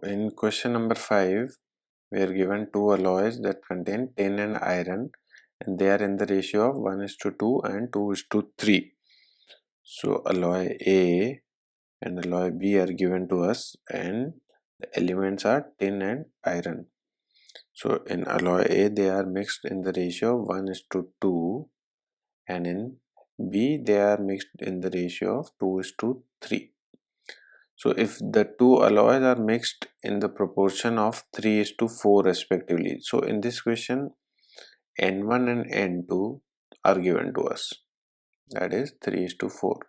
in question number 5, we are given two alloys that contain tin and iron, and they are in the ratio of 1:2 and 2:3. So alloy A and alloy B are given to us, and the elements are tin and iron. So in alloy A, they are mixed in the ratio of 1:2, and in B, they are mixed in the ratio of 2:3. So if the two alloys are mixed in the proportion of 3:4 respectively, so in this question N1 and N2 are given to us, that is 3:4,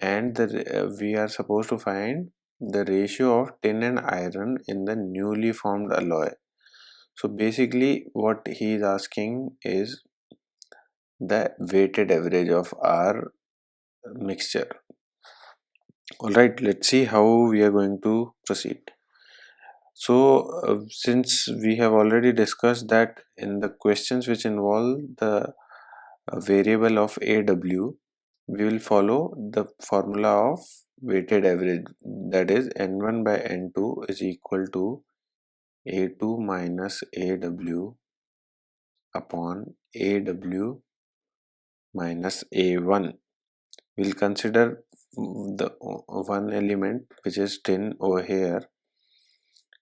and we are supposed to find the ratio of tin and iron in the newly formed alloy. So basically what he is asking is the weighted average of our mixture. Alright, let's see how we are going to proceed. So since we have already discussed that in the questions which involve the variable of AW, we will follow the formula of weighted average, that is N1 by N2 is equal to A2 minus AW upon AW minus A1. We'll consider the one element which is tin over here.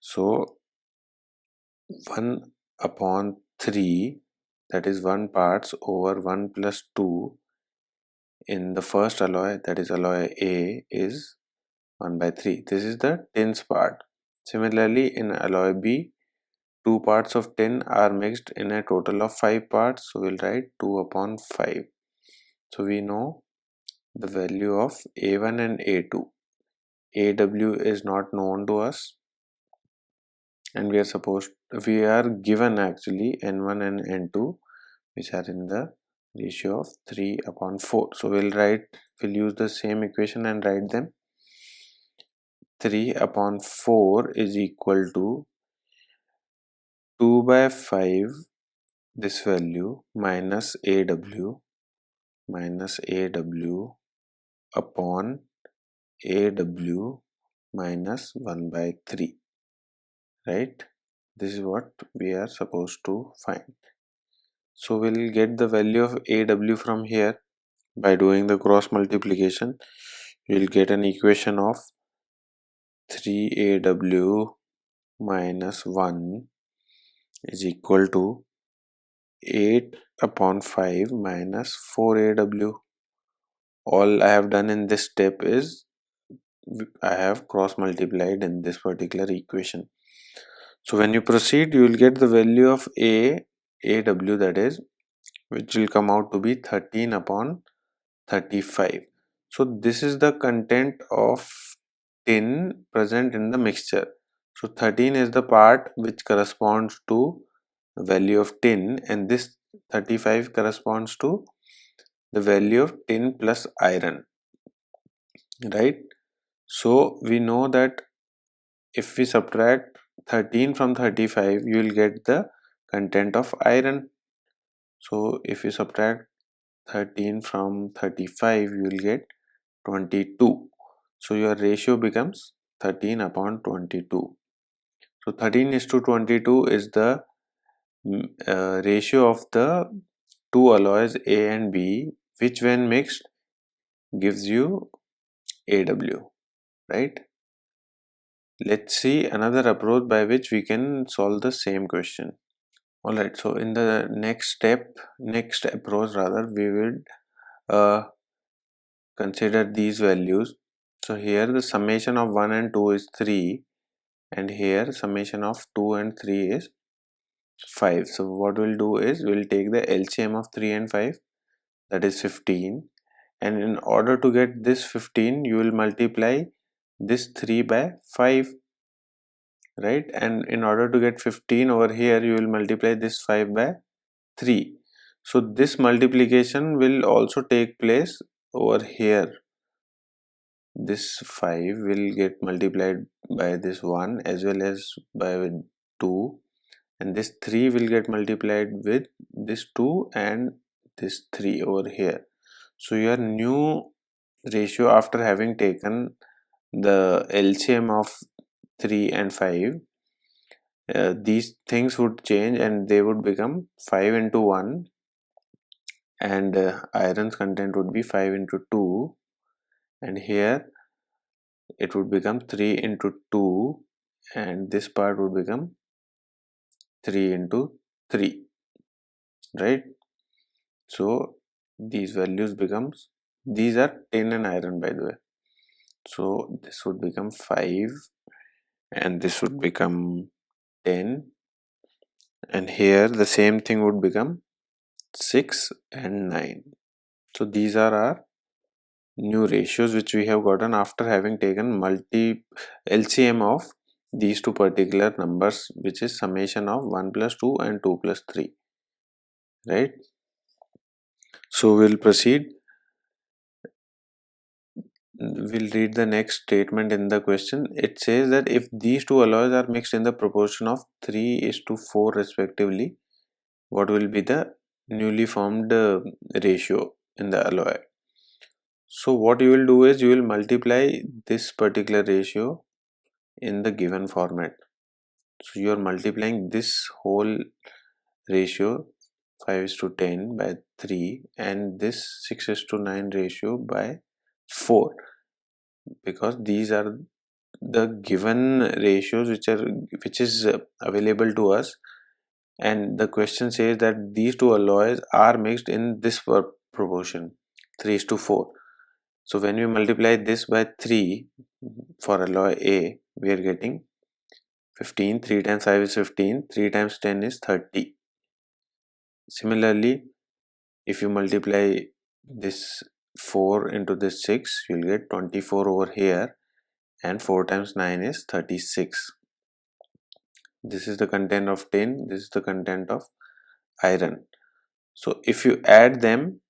So 1 upon 3, that is 1 parts over 1 plus 2 in the first alloy, that is alloy A, is 1 by 3. This is the tins part. Similarly, in alloy B, 2 parts of tin are mixed in a total of 5 parts. So we'll write 2 upon 5. So we know the value of A1 and A2. AW is not known to us, and we are given actually N1 and N2, which are in the ratio of 3 upon 4. So we'll use the same equation and write them. 3 upon 4 is equal to 2 by 5, this value, minus AW upon AW minus 1 by 3, right? This is what we are supposed to find. So we'll get the value of AW from here by doing the cross multiplication. You'll get an equation of 3AW minus 1 is equal to 8 upon 5 minus 4AW. All I have done in this step is I have cross multiplied in this particular equation. So when you proceed, you will get the value of AW, that is, which will come out to be 13 upon 35. So this is the content of tin present in the mixture. So 13 is the part which corresponds to the value of tin, and this 35 corresponds to the value of tin plus iron, right? So we know that if we subtract 13 from 35, you will get the content of iron. So if you subtract 13 from 35, you will get 22. So your ratio becomes 13 upon 22. So 13:22 is the ratio of the two alloys A and B, which when mixed gives you AW, right? Let's see another approach by which we can solve the same question. Alright, so in the next approach rather, we will consider these values. So here the summation of 1 and 2 is 3, and here summation of 2 and 3 is 5. So what we'll do is we'll take the LCM of 3 and 5, that is 15, and in order to get this 15, you will multiply this 3 by 5, right? And in order to get 15 over here, you will multiply this 5 by 3. So this multiplication will also take place over here. This 5 will get multiplied by this 1 as well as by 2, and this 3 will get multiplied with this 2 and this 3 over here. So your new ratio after having taken the LCM of 3 and 5, these things would change and they would become 5 into 1, and iron's content would be 5 into 2, and here it would become 3 into 2, and this part would become 3 into 3, right? So these values becomes, these are tin and iron, by the way. So this would become 5 and this would become 10, and here the same thing would become 6 and 9. So these are our new ratios which we have gotten after having taken multi LCM of these two particular numbers, which is summation of 1 plus 2 and 2 plus 3, right? So we'll proceed. We'll read the next statement in the question. It says that if these two alloys are mixed in the proportion of 3:4 respectively, what will be the newly formed ratio in the alloy? So what you will do is you will multiply this particular ratio in the given format. So you are multiplying this whole ratio 5:10 by 3 and this 6:9 ratio by 4, because these are the given ratios which is available to us, and the question says that these two alloys are mixed in this proportion 3:4. So when we multiply this by 3 for alloy A, we are getting 15. 3 times 5 is 15, 3 times 10 is 30. Similarly, if you multiply this 4 into this 6, you'll get 24 over here, and 4 times 9 is 36. This is the content of tin, this is the content of iron. So if you add them,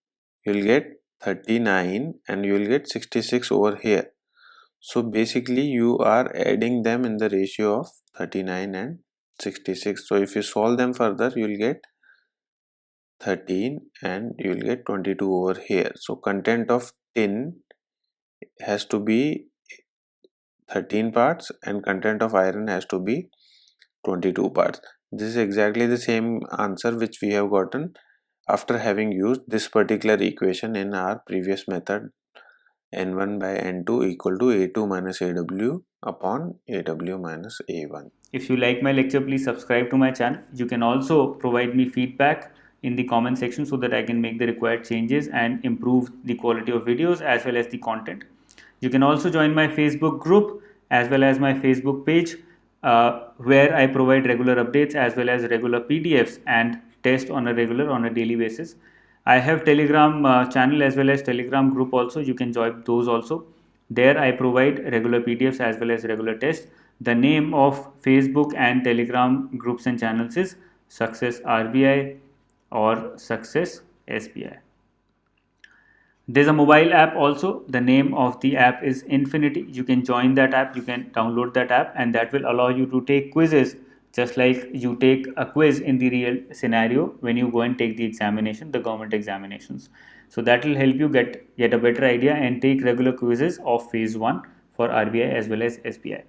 you'll get 39 and you will get 66 over here. So basically you are adding them in the ratio of 39 and 66. So if you solve them further, you will get 13 and you will get 22 over here. So content of tin has to be 13 parts and content of iron has to be 22 parts. This is exactly the same answer which we have gotten after having used this particular equation in our previous method, N1 by N2 equal to A2 minus AW upon AW minus A1. If you like my lecture, please subscribe to my channel. You can also provide me feedback in the comment section so that I can make the required changes and improve the quality of videos as well as the content. You can also join my Facebook group as well as my Facebook page, where I provide regular updates as well as regular PDFs and test on a daily basis. I have Telegram channel as well as Telegram group also. You can join those also. There I provide regular PDFs as well as regular tests. The name of Facebook and Telegram groups and channels is Success RBI or Success SBI. There's a mobile app also. The name of the app is Infinity. You can join that app, you can download that app, and that will allow you to take quizzes just like you take a quiz in the real scenario when you go and take the examination, the government examinations. So that will help you get a better idea and take regular quizzes of phase 1 for RBI as well as SBI.